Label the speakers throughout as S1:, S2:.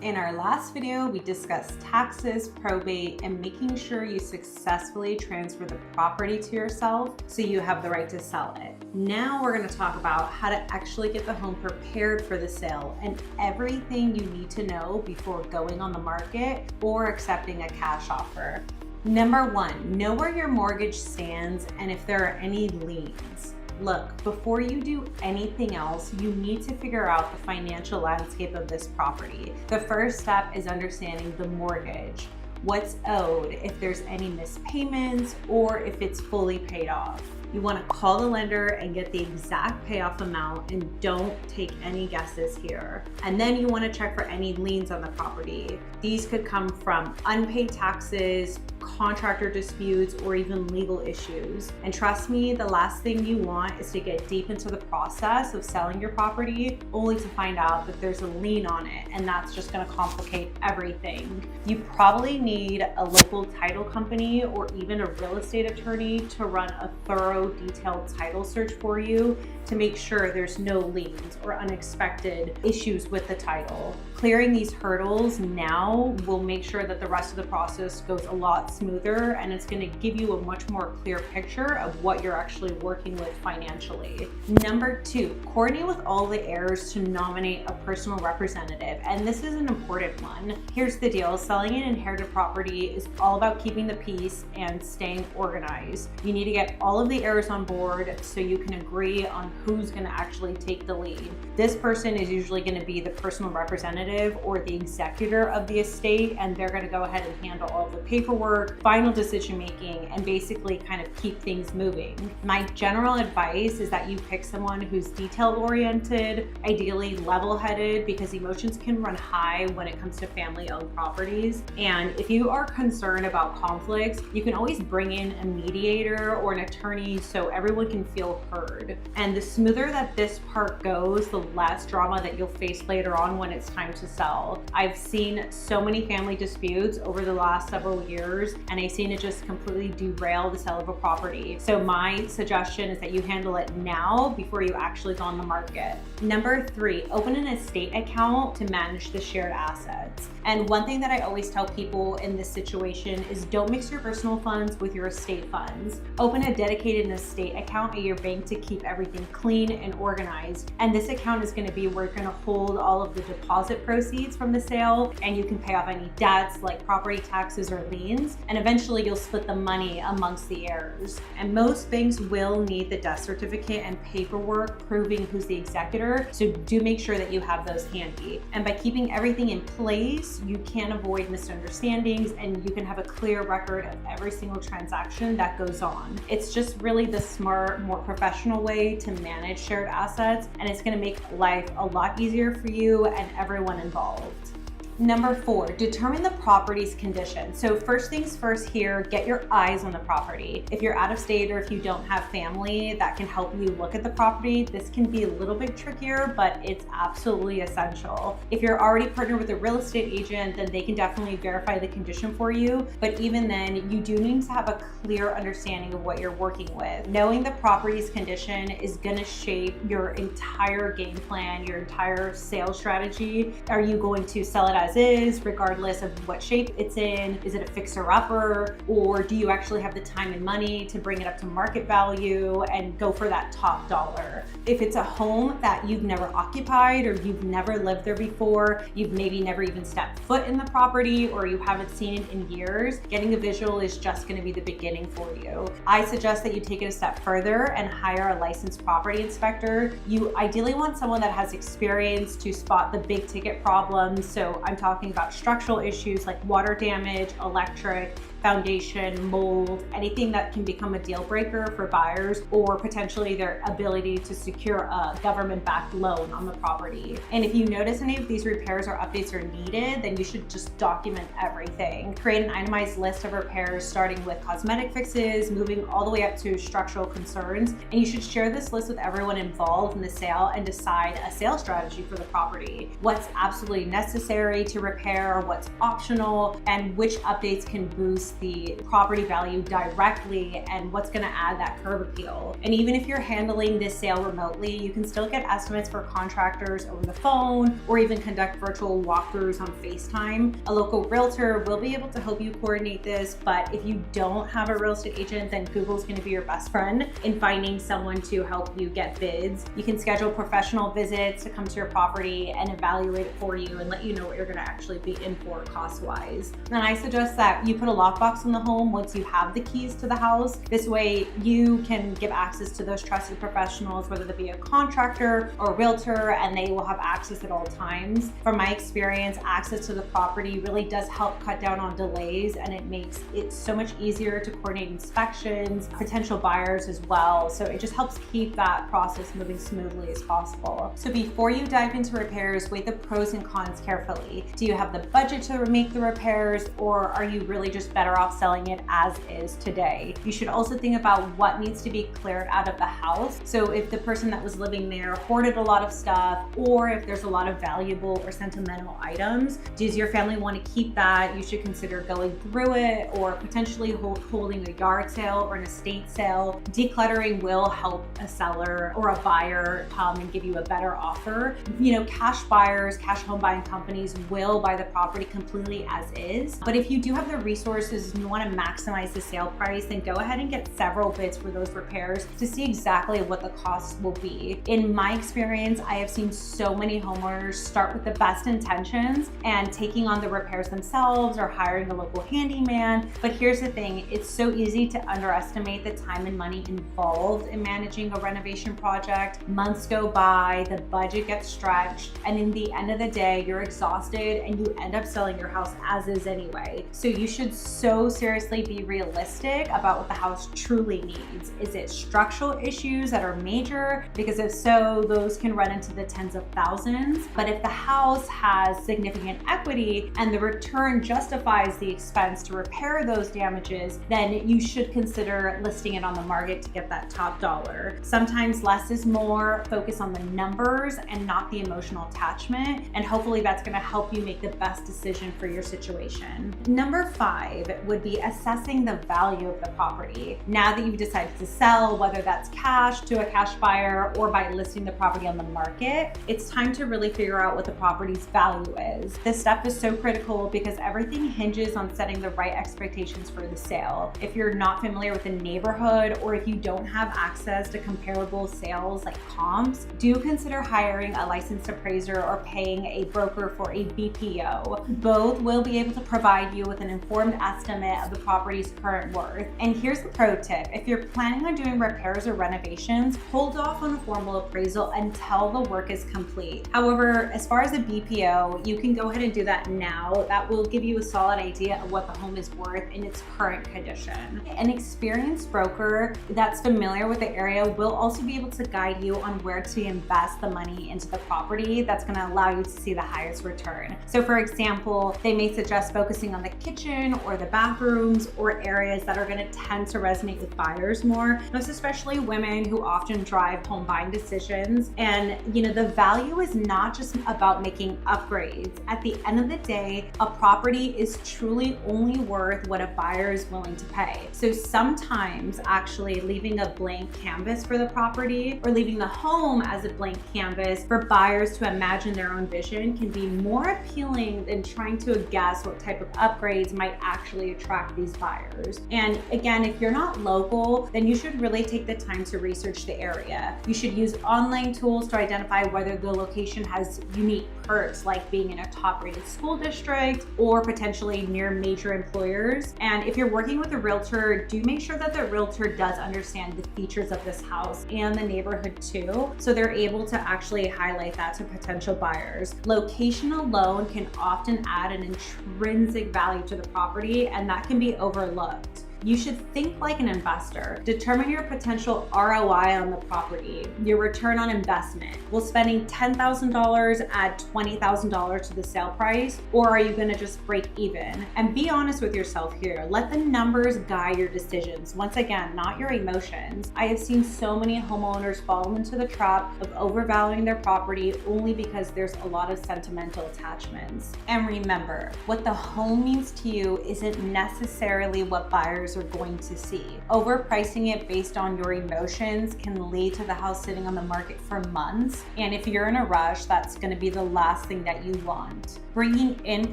S1: In our last video, we discussed taxes, probate, and making sure you successfully transfer the property to yourself so you have the right to sell it. Now we're going to talk about how to actually get the home prepared for the sale and everything you need to know before going on the market or accepting a cash offer. Number one, know where your mortgage stands and if there are any liens. Look, before you do anything else, you need to figure out the financial landscape of this property. The first step is understanding the mortgage, what's owed, if there's any missed payments, or if it's fully paid off. You want to call the lender and get the exact payoff amount and don't take any guesses here. And then you want to check for any liens on the property. These could come from unpaid taxes, contractor disputes, or even legal issues. And trust me, the last thing you want is to get deep into the process of selling your property only to find out that there's a lien on it, and that's just going to complicate everything. You probably need a local title company or even a real estate attorney to run a thorough, detailed title search for you to make sure there's no liens or unexpected issues with the title. Clearing these hurdles now will make sure that the rest of the process goes a lot smoother, and it's going to give you a much more clear picture of what you're actually working with financially. Number two, coordinate with all the heirs to nominate a personal representative. And this is an important one. Here's the deal. Selling an inherited property is all about keeping the peace and staying organized. You need to get all of the heirs on board so you can agree on who's going to actually take the lead. This person is usually going to be the personal representative or the executor of the estate, and they're going to go ahead and handle all the paperwork, final decision making, and basically kind of keep things moving. My general advice is that you pick someone who's detail oriented, ideally level headed, because emotions can run high when it comes to family owned properties. And if you are concerned about conflicts, you can always bring in a mediator or an attorney so everyone can feel heard. And the smoother that this part goes, the less drama that you'll face later on when it's time to sell. I've seen so many family disputes over the last several years, and I've seen it just completely derail the sale of a property. So my suggestion is that you handle it now before you actually go on the market. Number three, open an estate account to manage the shared assets. And one thing that I always tell people in this situation is don't mix your personal funds with your estate funds. Open a dedicated estate account at your bank to keep everything clean and organized. And this account is going to be where you're going to hold all of the deposit proceeds from the sale, and you can pay off any debts like property taxes or liens, and eventually you'll split the money amongst the heirs. And most banks will need the death certificate and paperwork proving who's the executor, so do make sure that you have those handy. And by keeping everything in place, you can avoid misunderstandings and you can have a clear record of every single transaction that goes on. It's just really the smart, more professional way to manage shared assets, and it's going to make life a lot easier for you and everyone involved. Number four, determine the property's condition. So first things first here, get your eyes on the property. If you're out of state or if you don't have family that can help you look at the property, this can be a little bit trickier, but it's absolutely essential. If you're already partnered with a real estate agent, then they can definitely verify the condition for you. But even then, you do need to have a clear understanding of what you're working with. Knowing the property's condition is going to shape your entire game plan, your entire sales strategy. Are you going to sell it as is, regardless of what shape it's in? Is it a fixer-upper, or do you actually have the time and money to bring it up to market value and go for that top dollar? If it's a home that you've never occupied or you've never lived there before, you've maybe never even stepped foot in the property, or you haven't seen it in years, getting a visual is just going to be the beginning for you. I suggest that you take it a step further and hire a licensed property inspector. You ideally want someone that has experience to spot the big ticket problems. So I'm talking about structural issues like water damage, electric, foundation, mold, anything that can become a deal breaker for buyers, or potentially their ability to secure a government-backed loan on the property. And if you notice any of these repairs or updates are needed, then you should just document everything. Create an itemized list of repairs starting with cosmetic fixes, moving all the way up to structural concerns. And you should share this list with everyone involved in the sale and decide a sales strategy for the property. What's absolutely necessary to repair, what's optional, and which updates can boost the property value directly and what's going to add that curb appeal. And even if you're handling this sale remotely, you can still get estimates for contractors over the phone or even conduct virtual walkthroughs on FaceTime. A local realtor will be able to help you coordinate this, but if you don't have a real estate agent, then Google's going to be your best friend in finding someone to help you get bids. You can schedule professional visits to come to your property and evaluate it for you and let you know what you're going to actually be in for cost-wise. And I suggest that you put a lockbox in the home once you have the keys to the house. This way you can give access to those trusted professionals, whether they be a contractor or a realtor, and they will have access at all times. From my experience, access to the property really does help cut down on delays, and it makes it so much easier to coordinate inspections, potential buyers as well. So it just helps keep that process moving smoothly as possible. So before you dive into repairs, weigh the pros and cons carefully. Do you have the budget to make the repairs, or are you really just better off selling it as is today? You should also think about what needs to be cleared out of the house. So if the person that was living there hoarded a lot of stuff, or if there's a lot of valuable or sentimental items, does your family want to keep that? You should consider going through it or potentially holding a yard sale or an estate sale. Decluttering will help a seller or a buyer come and give you a better offer. You know, cash buyers, cash home buying companies will buy the property completely as is. But if you do have the resources and you want to maximize the sale price, then go ahead and get several bids for those repairs to see exactly what the costs will be. In my experience, I have seen so many homeowners start with the best intentions and taking on the repairs themselves or hiring a local handyman. But here's the thing, it's so easy to underestimate the time and money involved in managing a renovation project. Months go by, the budget gets stretched, and in the end of the day, you're exhausted and you end up selling your house as is anyway. So you should so seriously be realistic about what the house truly needs. Is it structural issues that are major? Because if so, those can run into the tens of thousands. But if the house has significant equity and the return justifies the expense to repair those damages, then you should consider listing it on the market to get that top dollar. Sometimes less is more. Focus on the numbers and not the emotional attachment, and hopefully that's going to help you make the best decision for your situation. Number 5 would be assessing the value of the property. Now that you've decided to sell, whether that's cash to a cash buyer or by listing the property on the market, it's time to really figure out what the property's value is. This step is so critical because everything hinges on setting the right expectations for the sale. If you're not familiar with the neighborhood, or if you don't have access to comparable sales like comps, do consider hiring a licensed appraiser or paying a broker for a BPO. Both will be able to provide you with an informed estimate of the property's current worth. And here's the pro tip. If you're planning on doing repairs or renovations, hold off on a formal appraisal until the work is complete. However, as far as a BPO, you can go ahead and do that now. That will give you a solid idea of what the home is worth in its current condition. An experienced broker that's familiar with the area will also be able to guide you on where to invest the money into the property that's going to allow you to see the highest return. So for example, they may suggest focusing on the kitchen or the bathrooms or areas that are going to tend to resonate with buyers more, most especially women who often drive home buying decisions. And you know, the value is not just about making upgrades. At the end of the day, a property is truly only worth what a buyer is willing to pay. So sometimes actually leaving a blank canvas for the property or leaving the home as a blank canvas for buyers to imagine their own vision can be more appealing than trying to guess what type of upgrades might actually attract these buyers. And again, if you're not local, then you should really take the time to research the area. You should use online tools to identify whether the location has unique perks like being in a top-rated school district or potentially near major employers. And if you're working with a realtor, do make sure that the realtor does understand the features of this house and the neighborhood too, so they're able to actually highlight that to potential buyers. Location alone can often add an intrinsic value to the property, and that can be overlooked. You should think like an investor. Determine your potential ROI on the property, your return on investment. Will spending $10,000 add $20,000 to the sale price, or are you gonna just break even? And be honest with yourself here. Let the numbers guide your decisions. Once again, not your emotions. I have seen so many homeowners fall into the trap of overvaluing their property only because there's a lot of sentimental attachments. And remember, what the home means to you isn't necessarily what buyers are going to see. Overpricing it based on your emotions can lead to the house sitting on the market for months. And if you're in a rush, that's going to be the last thing that you want. Bringing in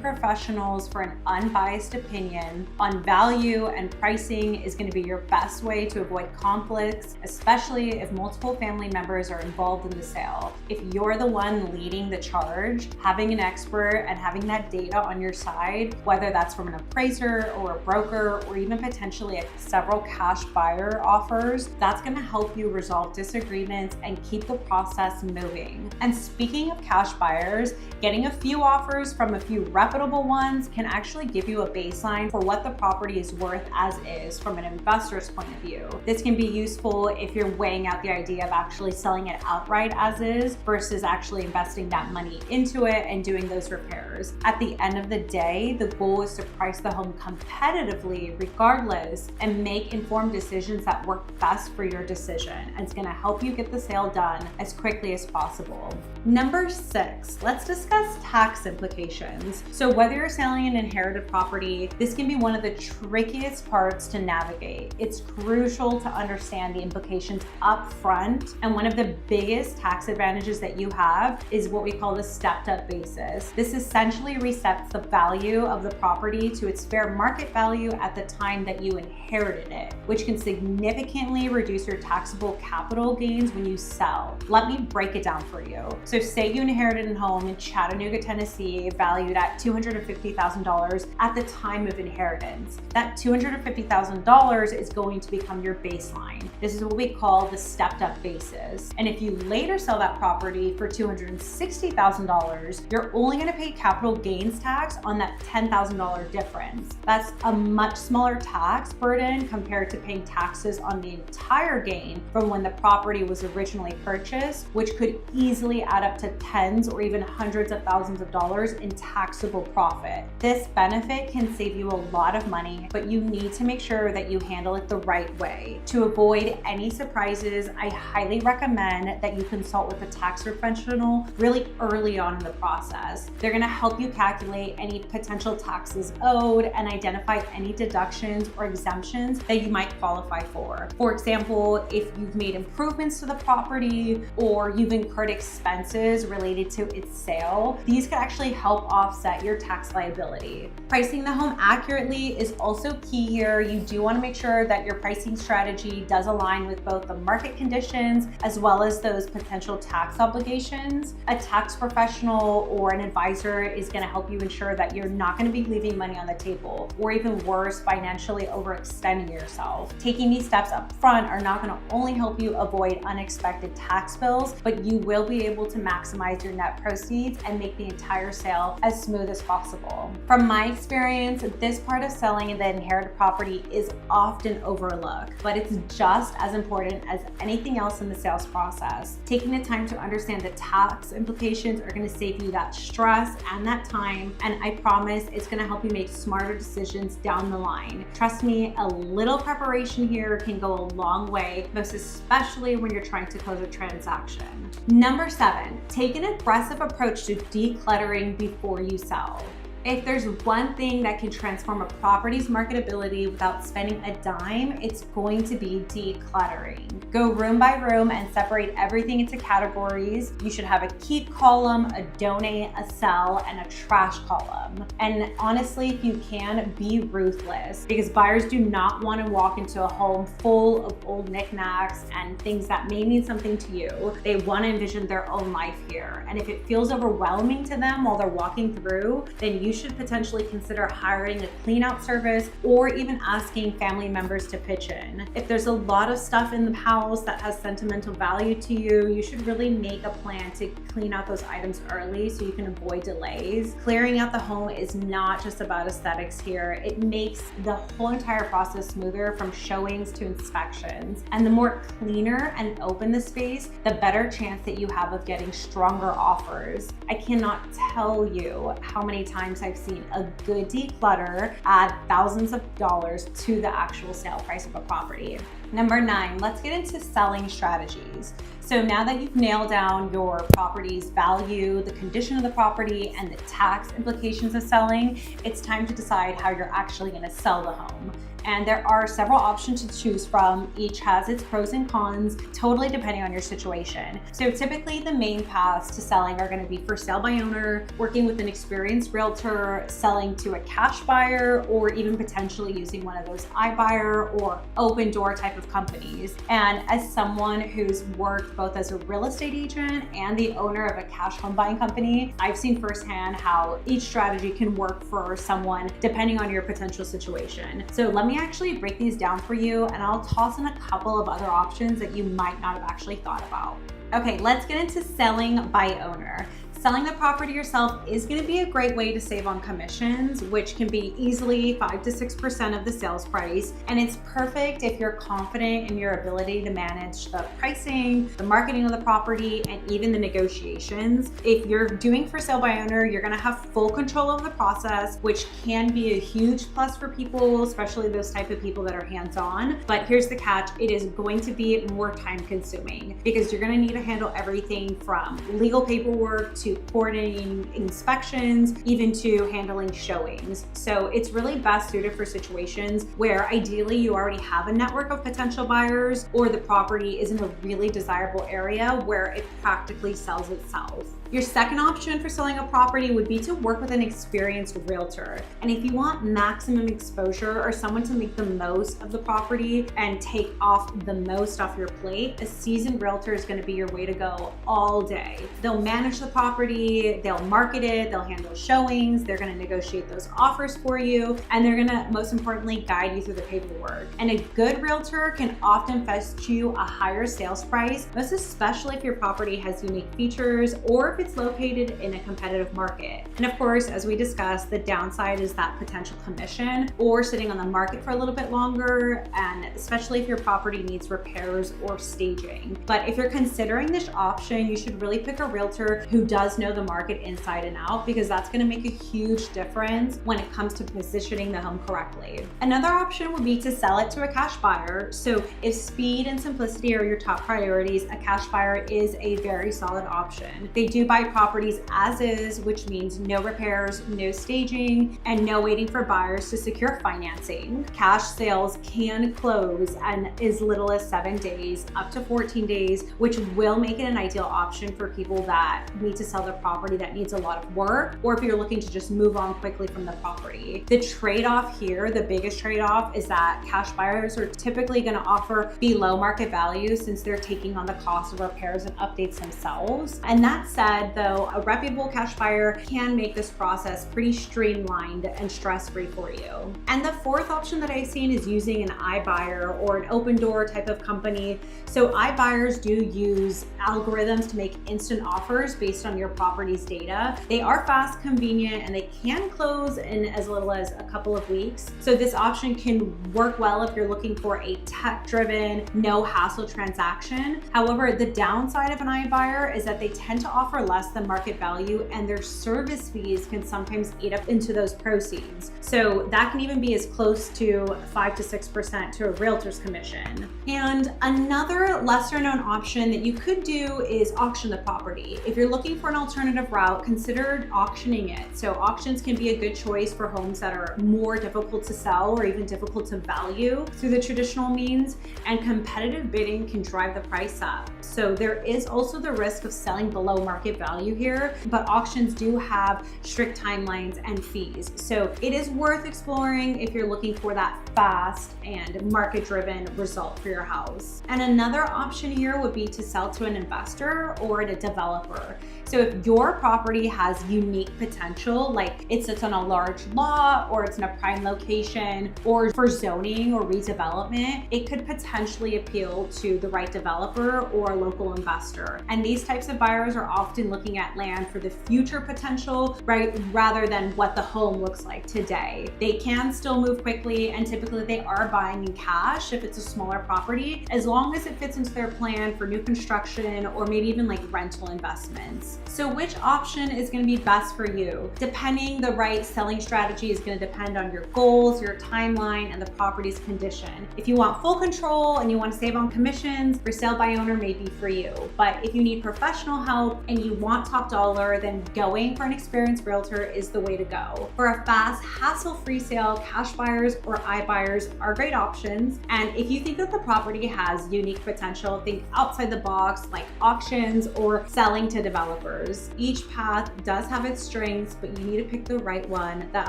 S1: professionals for an unbiased opinion on value and pricing is going to be your best way to avoid conflicts, especially if multiple family members are involved in the sale. If you're the one leading the charge, having an expert and having that data on your side, whether that's from an appraiser or a broker or even potentially several cash buyer offers, that's going to help you resolve disagreements and keep the process moving. And speaking of cash buyers, getting a few offers from a few reputable ones can actually give you a baseline for what the property is worth as is from an investor's point of view. This can be useful if you're weighing out the idea of actually selling it outright as is versus actually investing that money into it and doing those repairs. At the end of the day, the goal is to price the home competitively regardless and make informed decisions that work best for your decision. And it's going to help you get the sale done as quickly as possible. Number 6, let's discuss tax implications. So whether you're selling an inherited property, this can be one of the trickiest parts to navigate. It's crucial to understand the implications up front. And one of the biggest tax advantages that you have is what we call the stepped up basis. This essentially resets the value of the property to its fair market value at the time that you inherited it, which can significantly reduce your taxable capital gains when you sell. Let me break it down for you. So say you inherited a home in Chattanooga, Tennessee, valued at $250,000 at the time of inheritance. That $250,000 is going to become your baseline. This is what we call the stepped up basis. And if you later sell that property for $260,000, you're only going to pay capital gains tax on that $10,000 difference. That's a much smaller tax burden compared to paying taxes on the entire gain from when the property was originally purchased, which could easily add up to tens or even hundreds of thousands of dollars in taxable profit. This benefit can save you a lot of money, but you need to make sure that you handle it the right way. To avoid any surprises, I highly recommend that you consult with a tax professional really early on in the process. They're going to help you calculate any potential taxes owed and identify any deductions or exemptions that you might qualify for. For example, if you've made improvements to the property or you've incurred expenses related to its sale, these could actually help offset your tax liability. Pricing the home accurately is also key here. You do want to make sure that your pricing strategy does align with both the market conditions as well as those potential tax obligations. A tax professional or an advisor is going to help you ensure that you're not going to be leaving money on the table, or even worse, financially overextending yourself. Taking these steps up front are not going to only help you avoid unexpected tax bills, but you will be able to maximize your net proceeds and make the entire sale as smooth as possible. From my experience, this part of selling the inherited property is often overlooked, but it's just as important as anything else in the sales process. Taking the time to understand the tax implications are going to save you that stress and that time, and I promise it's going to help you make smarter decisions down the line. Trust me, a little preparation here can go a long way, most especially when you're trying to close a transaction. Number 7, take an aggressive approach to decluttering before you sell. If there's one thing that can transform a property's marketability without spending a dime, it's going to be decluttering. Go room by room and separate everything into categories. You should have a keep column, a donate, a sell, and a trash column. And honestly, if you can, be ruthless, because buyers do not want to walk into a home full of old knickknacks and things that may mean something to you. They want to envision their own life here. And if it feels overwhelming to them while they're walking through, then you you should potentially consider hiring a clean out service or even asking family members to pitch in. If there's a lot of stuff in the house that has sentimental value to you, you should really make a plan to clean out those items early so you can avoid delays. Clearing out the home is not just about aesthetics here. It makes the whole entire process smoother from showings to inspections. And the more cleaner and open the space, the better chance that you have of getting stronger offers. I cannot tell you how many times I've seen a good declutter add thousands of dollars to the actual sale price of a property. Number 9, let's get into selling strategies. So now that you've nailed down your property's value, the condition of the property, and the tax implications of selling, it's time to decide how you're actually going to sell the home. And there are several options to choose from. Each has its pros and cons, totally depending on your situation. So typically the main paths to selling are going to be for sale by owner, working with an experienced realtor, selling to a cash buyer, or even potentially using one of those iBuyer or open door type of companies. And as someone who's worked both as a real estate agent and the owner of a cash home buying company, I've seen firsthand how each strategy can work for someone depending on your potential situation. So let me actually break these down for you, and I'll toss in a couple of other options that you might not have actually thought about. Okay, let's get into selling by owner. Selling the property yourself is going to be a great way to save on commissions, which can be easily 5 to 6% of the sales price. And it's perfect if you're confident in your ability to manage the pricing, the marketing of the property, and even the negotiations. If you're doing for sale by owner, you're going to have full control of the process, which can be a huge plus for people, especially those type of people that are hands-on. But here's the catch: it is going to be more time consuming because you're going to need to handle everything from legal paperwork to coordinating inspections, even to handling showings. So it's really best suited for situations where ideally you already have a network of potential buyers, or the property is in a really desirable area where it practically sells itself. Your second option for selling a property would be to work with an experienced realtor. And if you want maximum exposure or someone to make the most of the property and take off the most off your plate, a seasoned realtor is going to be your way to go all day. They'll manage the property, they'll market it, they'll handle showings, they're going to negotiate those offers for you, and they're going to, most importantly, guide you through the paperwork. And a good realtor can often fetch you a higher sales price, most especially if your property has unique features or if it's located in a competitive market. And of course, as we discussed, the downside is that potential commission or sitting on the market for a little bit longer, and especially if your property needs repairs or staging. But if you're considering this option, you should really pick a realtor who does know the market inside and out, because that's going to make a huge difference when it comes to positioning the home correctly. Another option would be to sell it to a cash buyer. So if speed and simplicity are your top priorities, a cash buyer is a very solid option. They do buy properties as is, which means no repairs, no staging, and no waiting for buyers to secure financing. Cash sales can close in as little as 7 days, up to 14 days, which will make it an ideal option for people that need to sell their property that needs a lot of work, or if you're looking to just move on quickly from the property. The trade-off here, the biggest trade-off, is that cash buyers are typically going to offer below market value since they're taking on the cost of repairs and updates themselves. And that said, though, a reputable cash buyer can make this process pretty streamlined and stress-free for you. And the fourth option that I've seen is using an iBuyer or an open door type of company. So iBuyers do use algorithms to make instant offers based on your property's data. They are fast, convenient, and they can close in as little as a couple of weeks. So this option can work well if you're looking for a tech-driven, no-hassle transaction. However, the downside of an iBuyer is that they tend to offer less than market value, and their service fees can sometimes eat up into those proceeds. So that can even be as close to 5 to 6% to a realtor's commission. And another lesser known option that you could do is auction the property. If you're looking for an alternative route, consider auctioning it. So auctions can be a good choice for homes that are more difficult to sell or even difficult to value through the traditional means, and competitive bidding can drive the price up. So there is also the risk of selling below market market value here, but auctions do have strict timelines and fees. So it is worth exploring if you're looking for that fast and market-driven result for your house. And another option here would be to sell to an investor or a developer. So if your property has unique potential, like it sits on a large lot or it's in a prime location or for zoning or redevelopment, it could potentially appeal to the right developer or a local investor. And these types of buyers are often looking at land for the future potential, right, rather than what the home looks like today. They can still move quickly, and typically they are buying in cash if it's a smaller property, as long as it fits into their plan for new construction or maybe even like rental investments. So which option is going to be best for you? Depending, the right selling strategy is going to depend on your goals, your timeline, and the property's condition. If you want full control and you want to save on commissions, for sale by owner may be for you. But if you need professional help and you want top dollar, then going for an experienced realtor is the way to go. For a fast, hassle-free sale, cash buyers or iBuyers are great options. And if you think that the property has unique potential, think outside the box, like auctions or selling to developers. Each path does have its strengths, but you need to pick the right one that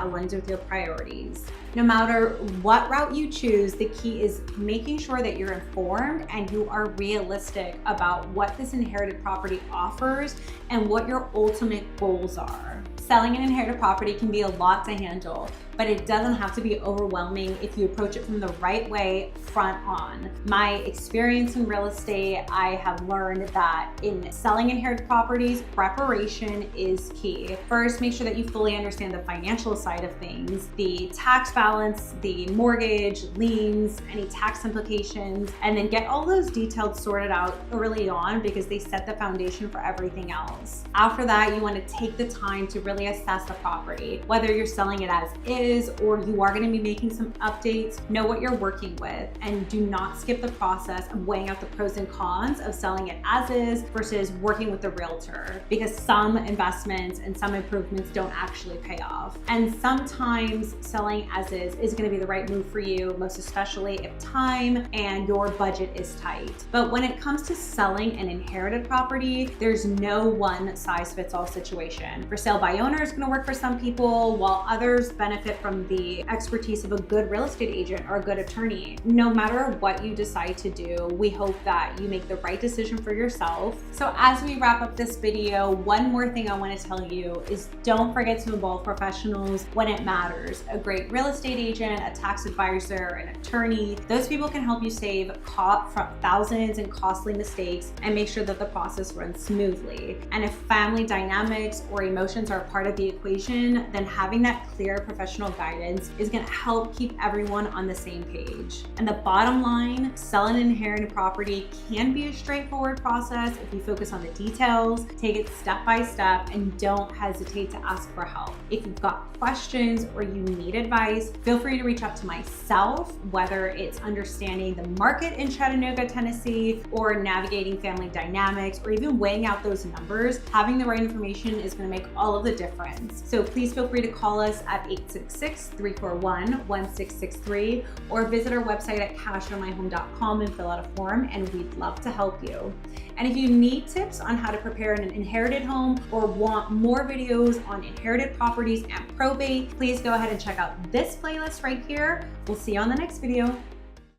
S1: aligns with your priorities. No matter what route you choose, the key is making sure that you're informed and you are realistic about what this inherited property offers and what your ultimate goals are. Selling an inherited property can be a lot to handle, but it doesn't have to be overwhelming if you approach it from the right way front on. My experience in real estate, I have learned that in selling inherited properties, preparation is key. First, make sure that you fully understand the financial side of things, the tax balance, the mortgage, liens, any tax implications, and then get all those details sorted out early on because they set the foundation for everything else. After that, you want to take the time to really assess the property, whether you're selling it as is or you are going to be making some updates. Know what you're working with and do not skip the process of weighing out the pros and cons of selling it as is versus working with the realtor, because some investments and some improvements don't actually pay off. And sometimes selling as is going to be the right move for you, most especially if time and your budget is tight. But when it comes to selling an inherited property, there's no one size fits all situation. For sale by owner is going to work for some people, while others benefit from the expertise of a good real estate agent or a good attorney. No matter what you decide to do, we hope that you make the right decision for yourself. So as we wrap up this video, one more thing I want to tell you is don't forget to involve professionals when it matters. A great real estate agent, a tax advisor, an attorney, those people can help you save from thousands in costly mistakes and make sure that the process runs smoothly. And if family dynamics or emotions are part of the equation, then having that clear professional guidance is going to help keep everyone on the same page. And the bottom line, selling an inherited property can be a straightforward process if you focus on the details, take it step by step, and don't hesitate to ask for help. If you've got questions or you need advice, feel free to reach out to myself, whether it's understanding the market in Chattanooga, Tennessee, or navigating family dynamics, or even weighing out those numbers. Having the right information is going to make all of the difference. So please feel free to call us at 866-341-1663 or visit our website at cashonmyhome.com and fill out a form, and we'd love to help you. And if you need tips on how to prepare an inherited home or want more videos on inherited properties and probate, please go ahead and check out this playlist right here. We'll see you on the next video.